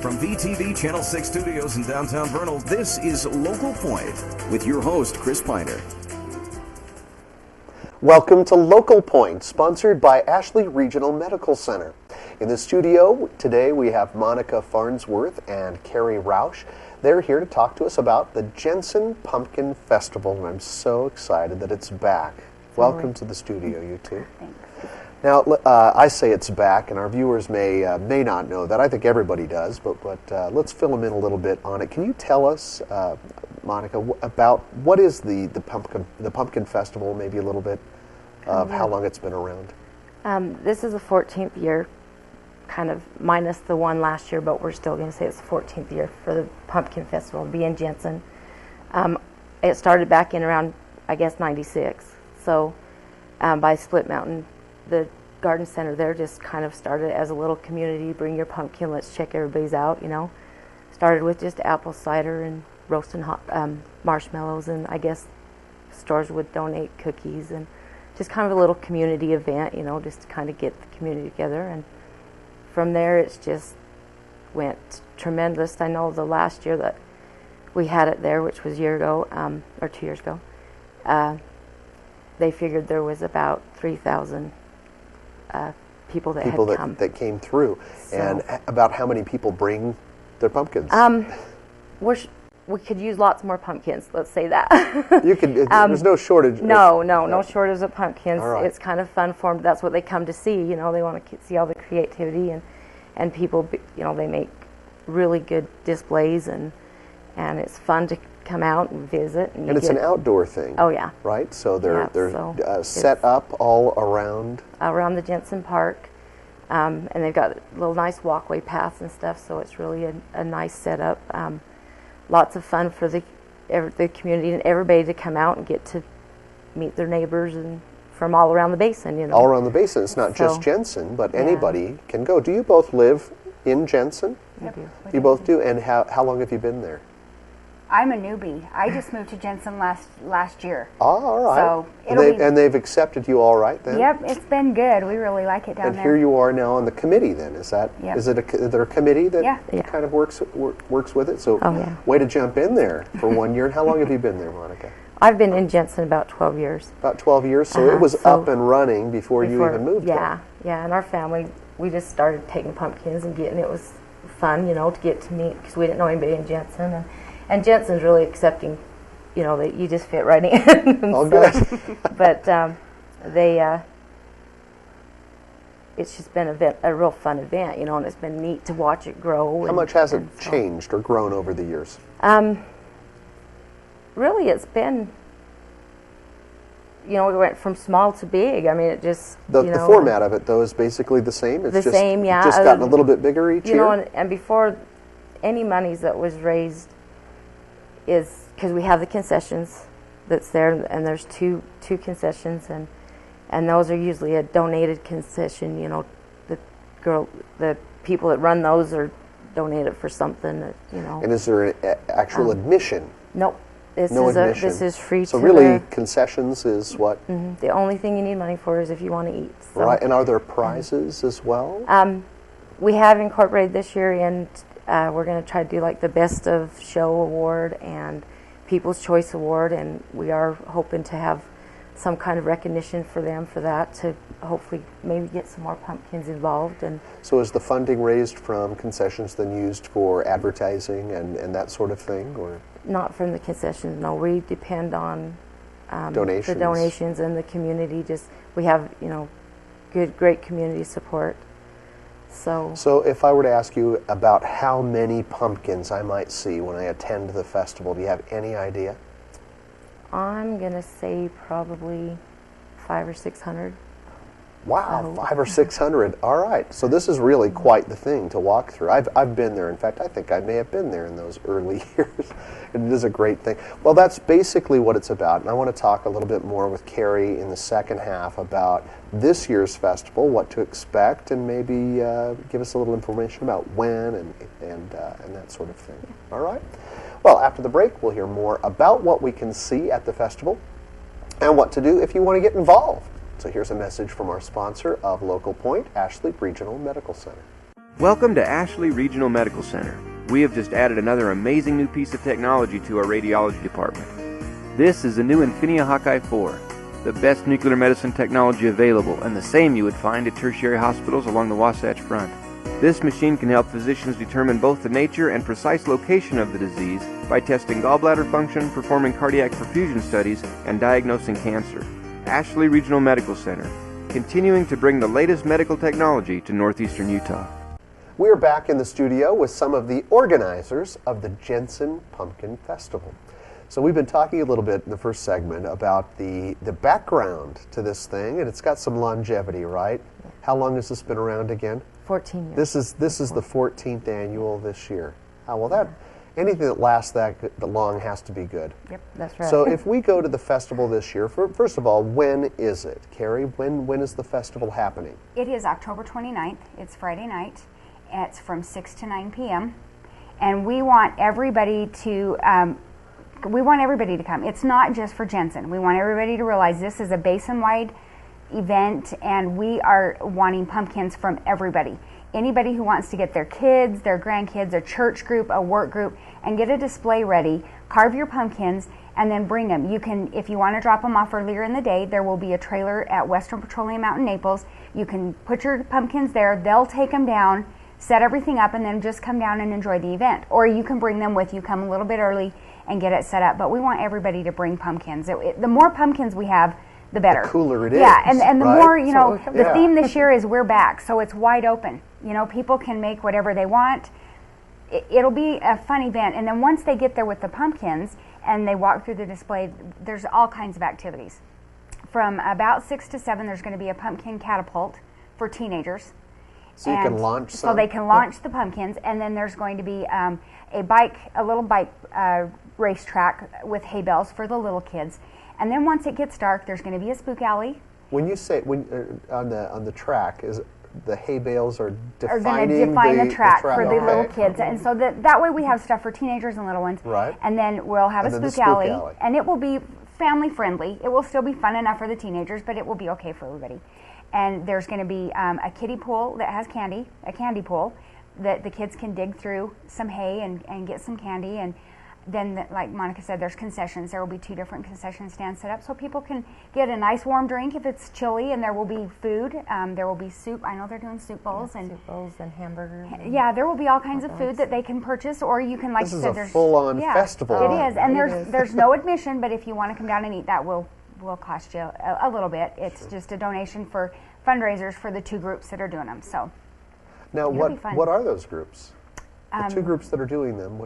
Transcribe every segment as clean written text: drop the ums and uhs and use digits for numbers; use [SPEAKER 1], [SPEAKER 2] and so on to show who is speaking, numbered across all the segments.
[SPEAKER 1] From VTV Channel 6 Studios in downtown Vernal, this is Local Point with your host, Chris Piner.
[SPEAKER 2] Welcome to Local Point, sponsored by Ashley Regional Medical Center. In the studio today we have Monica Farnsworth and Carrie Roush. They're here to talk to us about the Jensen Pumpkin Festival, and I'm so excited that it's back. Welcome to the studio, you two.
[SPEAKER 3] Thanks.
[SPEAKER 2] Now, I say it's back, and our viewers may not know that. I think everybody does, but let's fill them in a little bit on it. Can you tell us, Monica, about what is the Pumpkin Festival? Maybe a little bit of how long it's been around.
[SPEAKER 3] This is the 14th year, kind of minus the one last year, but we're still going to say it's the 14th year for the Pumpkin Festival to be in Jensen. It started back in around, I guess, 96. So by Split Mountain. The garden center there just kind of started as a little community. Bring your pumpkin, let's check everybody's out, you know. Started with just apple cider and roasting hot marshmallows, and I guess stores would donate cookies, and just kind of a little community event, you know, just to kind of get the community together. And from there it's just went tremendous. I know the last year that we had it there, which was a year ago, or 2 years ago, they figured there was about 3,000 people that had come.
[SPEAKER 2] That came through. So, and about how many people bring their pumpkins?
[SPEAKER 3] We could use lots more pumpkins, let's say that.
[SPEAKER 2] You could. There's no shortage.
[SPEAKER 3] No shortage of pumpkins.
[SPEAKER 2] Right.
[SPEAKER 3] It's kind of fun for them. That's what they come to see. You know, they want to see all the creativity, and people, you know, they make really good displays, and it's fun to come out and visit. And
[SPEAKER 2] it's an outdoor thing.
[SPEAKER 3] Oh, yeah.
[SPEAKER 2] Right? So they're set up all around
[SPEAKER 3] the Jensen Park, and they've got little nice walkway paths and stuff, so it's really a nice setup. Lots of fun for the community and everybody to come out and get to meet their neighbors and from all around the basin, you know.
[SPEAKER 2] All around the basin. It's not just Jensen, but anybody can go. Do you both live in Jensen?
[SPEAKER 3] Yep.
[SPEAKER 2] You both do? And how long have you been there?
[SPEAKER 4] I'm a newbie. I just moved to Jensen last year.
[SPEAKER 2] Oh, all right.
[SPEAKER 4] So
[SPEAKER 2] they've accepted you all right then?
[SPEAKER 4] Yep, it's been good. We really like it down there.
[SPEAKER 2] And here you are now on the committee then. Is that?
[SPEAKER 4] Yep.
[SPEAKER 2] Is there a committee that
[SPEAKER 3] Yeah.
[SPEAKER 2] kind of works with it? So way to jump in there for 1 year. And how long have you been there, Monica?
[SPEAKER 3] I've been in Jensen about 12 years.
[SPEAKER 2] About 12 years? So it was up and running before you even moved there.
[SPEAKER 3] Yeah, and our family, we just started taking pumpkins and it was fun, you know, to get to meet, because we didn't know anybody in Jensen. And Jensen's really accepting, you know, that you just fit right in.
[SPEAKER 2] Oh, good.
[SPEAKER 3] But it's just been a real fun event, you know, and it's been neat to watch it grow.
[SPEAKER 2] How much has it changed or grown over the years?
[SPEAKER 3] Really, it's been, you know, it went from small to big. I mean, it just,
[SPEAKER 2] the format of it, though, is basically the same? It's
[SPEAKER 3] same, yeah.
[SPEAKER 2] Just gotten a little bit bigger each year?
[SPEAKER 3] You know, and before any monies that was raised is, because we have the concessions that's there, and there's two concessions, and those are usually a donated concession. You know, the people that run those are donated for something that, you know.
[SPEAKER 2] And is there an actual admission?
[SPEAKER 3] Nope. This is free.
[SPEAKER 2] So really, concessions is what?
[SPEAKER 3] The only thing you need money for is if you want to eat. So.
[SPEAKER 2] Right. And are there prizes as well?
[SPEAKER 3] We have incorporated this year, and we're going to try to do like the Best of Show Award and People's Choice Award, and we are hoping to have some kind of recognition for them for that, to hopefully maybe get some more pumpkins involved. And
[SPEAKER 2] so is the funding raised from concessions then used for advertising and that sort of thing, or?
[SPEAKER 3] Not from the concessions, no. We depend on
[SPEAKER 2] donations.
[SPEAKER 3] The donations and the community. Just, we have, you know, great community support. So
[SPEAKER 2] if I were to ask you about how many pumpkins I might see when I attend the festival, do you have any idea?
[SPEAKER 3] I'm going to say probably 500 or 600.
[SPEAKER 2] Wow, 500 or 600. All right. So this is really quite the thing to walk through. I've been there. In fact, I think I may have been there in those early years. And it is a great thing. Well, that's basically what it's about. And I want to talk a little bit more with Carrie in the second half about this year's festival, what to expect, and maybe give us a little information about when and that sort of thing. All right? Well, after the break, we'll hear more about what we can see at the festival and what to do if you want to get involved. So here's a message from our sponsor of Local Point, Ashley Regional Medical Center.
[SPEAKER 5] Welcome to Ashley Regional Medical Center. We have just added another amazing new piece of technology to our radiology department. This is the new Infinia Hawkeye 4, the best nuclear medicine technology available, and the same you would find at tertiary hospitals along the Wasatch Front. This machine can help physicians determine both the nature and precise location of the disease by testing gallbladder function, performing cardiac perfusion studies, and diagnosing cancer. Ashley Regional Medical Center, continuing to bring the latest medical technology to northeastern Utah.
[SPEAKER 2] We're back in the studio with some of the organizers of the Jensen Pumpkin Festival. So we've been talking a little bit in the first segment about the background to this thing, and it's got some longevity, right? How long has this been around again?
[SPEAKER 3] 14 years.
[SPEAKER 2] This is the 14th annual this year. Well, anything that lasts that long has to be good.
[SPEAKER 3] Yep, that's right.
[SPEAKER 2] So if we go to the festival this year, first of all, when is it? Carrie, when is the festival happening?
[SPEAKER 4] It is October 29th. It's Friday night. It's from 6 to 9 p.m. And we want everybody to come. It's not just for Jensen. We want everybody to realize this is a basin-wide event, and we are wanting pumpkins from everybody. Anybody who wants to get their kids, their grandkids, a church group, a work group, and get a display ready, carve your pumpkins, and then bring them. You can, if you want to drop them off earlier in the day, there will be a trailer at Western Petroleum out in Naples. You can put your pumpkins there. They'll take them down, set everything up, and then just come down and enjoy the event. Or you can bring them with you, come a little bit early and get it set up. But we want everybody to bring pumpkins. The more pumpkins we have, the better.
[SPEAKER 2] The cooler it is.
[SPEAKER 4] Yeah, and the
[SPEAKER 2] right?
[SPEAKER 4] more, the theme this year is We're Back, so it's wide open. People can make whatever they want. It'll be a fun event. And then once they get there with the pumpkins and they walk through the display, there's all kinds of activities. From about 6 to 7, there's going to be a pumpkin catapult for teenagers.
[SPEAKER 2] So you can launch some?
[SPEAKER 4] So they can launch the pumpkins, and then there's going to be a little bike racetrack with hay bales for the little kids. And then once it gets dark, there's going to be a spook alley.
[SPEAKER 2] When you say on the track, is the hay bales are defining
[SPEAKER 4] going to define the track for the
[SPEAKER 2] okay.
[SPEAKER 4] little kids, and so that way we have stuff for teenagers and little ones.
[SPEAKER 2] Right.
[SPEAKER 4] And then we'll have a spook alley, and it will be family friendly. It will still be fun enough for the teenagers, but it will be okay for everybody. And there's going to be a kiddie pool that has candy, a candy pool that the kids can dig through some hay and get some candy. And then, like Monica said, there's concessions. There will be 2 different concession stands set up so people can get a nice warm drink if it's chilly, and there will be food. There will be soup. I know they're doing soup bowls. And
[SPEAKER 3] soup bowls and hamburgers.
[SPEAKER 4] Yeah, there will be all kinds of food that they can purchase, or you can, like you said,
[SPEAKER 2] there's a full-on festival.
[SPEAKER 4] It is, and there's no admission, but if you want to come down and eat, that will cost you a little bit. It's just a donation for fundraisers for the 2 groups that are doing them. So
[SPEAKER 2] now, what are those groups? The 2 groups that are doing them.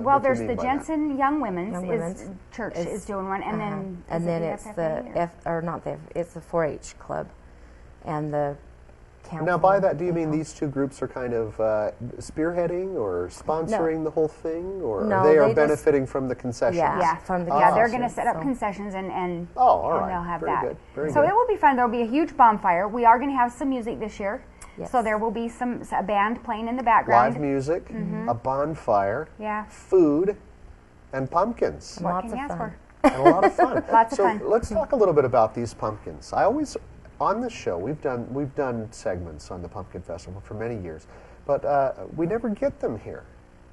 [SPEAKER 4] Well, there's the Jensen Young Women's Church is doing one, and then
[SPEAKER 3] it's it's the 4-H club, and the council.
[SPEAKER 2] Now, by that, do you mean these 2 groups are kind of spearheading or sponsoring the whole thing, or they are benefiting from the concessions?
[SPEAKER 4] They're going to set up concessions and
[SPEAKER 2] all right.
[SPEAKER 4] And they'll have
[SPEAKER 2] Very
[SPEAKER 4] that.
[SPEAKER 2] Good. Very
[SPEAKER 4] so
[SPEAKER 2] good.
[SPEAKER 4] it will be fun. There will be a huge bonfire. We are going to have some music this year.
[SPEAKER 3] Yes.
[SPEAKER 4] So there will be a band playing in the background.
[SPEAKER 2] Live music, a bonfire,
[SPEAKER 4] Yeah.
[SPEAKER 2] food, and pumpkins.
[SPEAKER 4] What
[SPEAKER 3] Lots
[SPEAKER 4] can you
[SPEAKER 3] of
[SPEAKER 4] ask
[SPEAKER 3] fun.
[SPEAKER 4] for?
[SPEAKER 2] And a lot of fun.
[SPEAKER 4] Lots of
[SPEAKER 2] so
[SPEAKER 4] fun.
[SPEAKER 2] let's talk a little bit about these pumpkins. On the show, we've done segments on the Pumpkin Festival for many years, but we never get them here.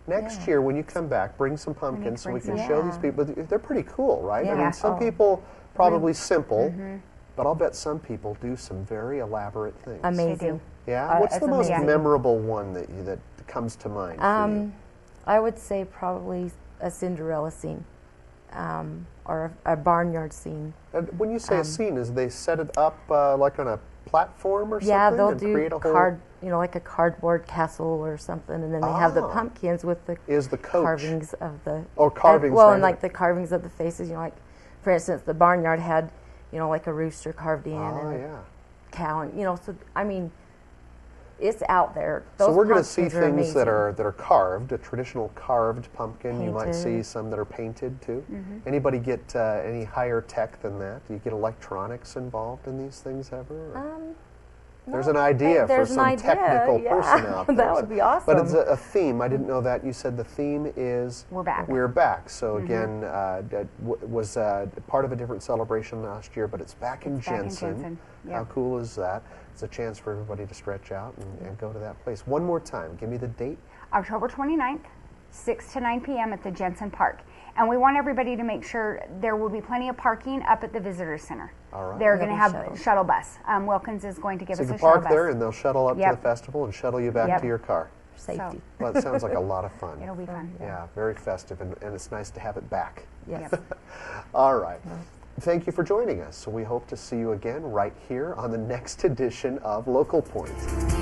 [SPEAKER 2] Next year, when you come back, bring some pumpkins so we can show these people. They're pretty cool, right? I mean, some people probably simple, but I'll bet some people do some very elaborate things.
[SPEAKER 3] Amazing.
[SPEAKER 2] Yeah. What's the most
[SPEAKER 3] amazing.
[SPEAKER 2] memorable one that comes to mind for you?
[SPEAKER 3] I would say probably a Cinderella scene, or a barnyard scene.
[SPEAKER 2] And when you say a scene, is they set it up like on a platform or something?
[SPEAKER 3] Yeah, they'll
[SPEAKER 2] and
[SPEAKER 3] do
[SPEAKER 2] create a whole...
[SPEAKER 3] like a cardboard castle or something, and then they have the pumpkins with the carvings of the
[SPEAKER 2] carvings.
[SPEAKER 3] And like the carvings of the faces. Like, for instance, the barnyard had like a rooster carved in and a cow, and so I mean, it's out there.
[SPEAKER 2] So we're going to see things that are carved, a traditional carved pumpkin. Painted. You might see some that are painted too. Anybody get any higher tech than that? Do you get electronics involved in these things ever? There's an idea for some technical person out there.
[SPEAKER 3] That would be awesome.
[SPEAKER 2] But it's a theme. I didn't know that. You said the theme is
[SPEAKER 4] We're Back.
[SPEAKER 2] We're Back. So again, that was part of a different celebration last year, but it's back in Jensen.
[SPEAKER 4] Yep.
[SPEAKER 2] How cool is that? it's a chance for everybody to stretch out and go to that place. One more time, give me the date.
[SPEAKER 4] October 29th, 6 to 9 p.m. at the Jensen Park. And we want everybody to make sure there will be plenty of parking up at the Visitor Center.
[SPEAKER 2] All right.
[SPEAKER 4] They're going to have
[SPEAKER 3] shuttle.
[SPEAKER 4] shuttle bus. Wilkins is going to give
[SPEAKER 2] So
[SPEAKER 4] us
[SPEAKER 2] you
[SPEAKER 4] a
[SPEAKER 2] can
[SPEAKER 4] shuttle
[SPEAKER 2] park
[SPEAKER 4] bus.
[SPEAKER 2] there and they'll shuttle up to
[SPEAKER 4] Yep.
[SPEAKER 2] the festival and shuttle you back
[SPEAKER 4] Yep.
[SPEAKER 2] to your car.
[SPEAKER 3] Safety.
[SPEAKER 2] Well, it sounds like a lot of fun.
[SPEAKER 4] It'll be fun.
[SPEAKER 2] Yeah, very festive, and it's nice to have it back.
[SPEAKER 3] Yes.
[SPEAKER 2] All right. Thank you for joining us. So we hope to see you again right here on the next edition of Local Point.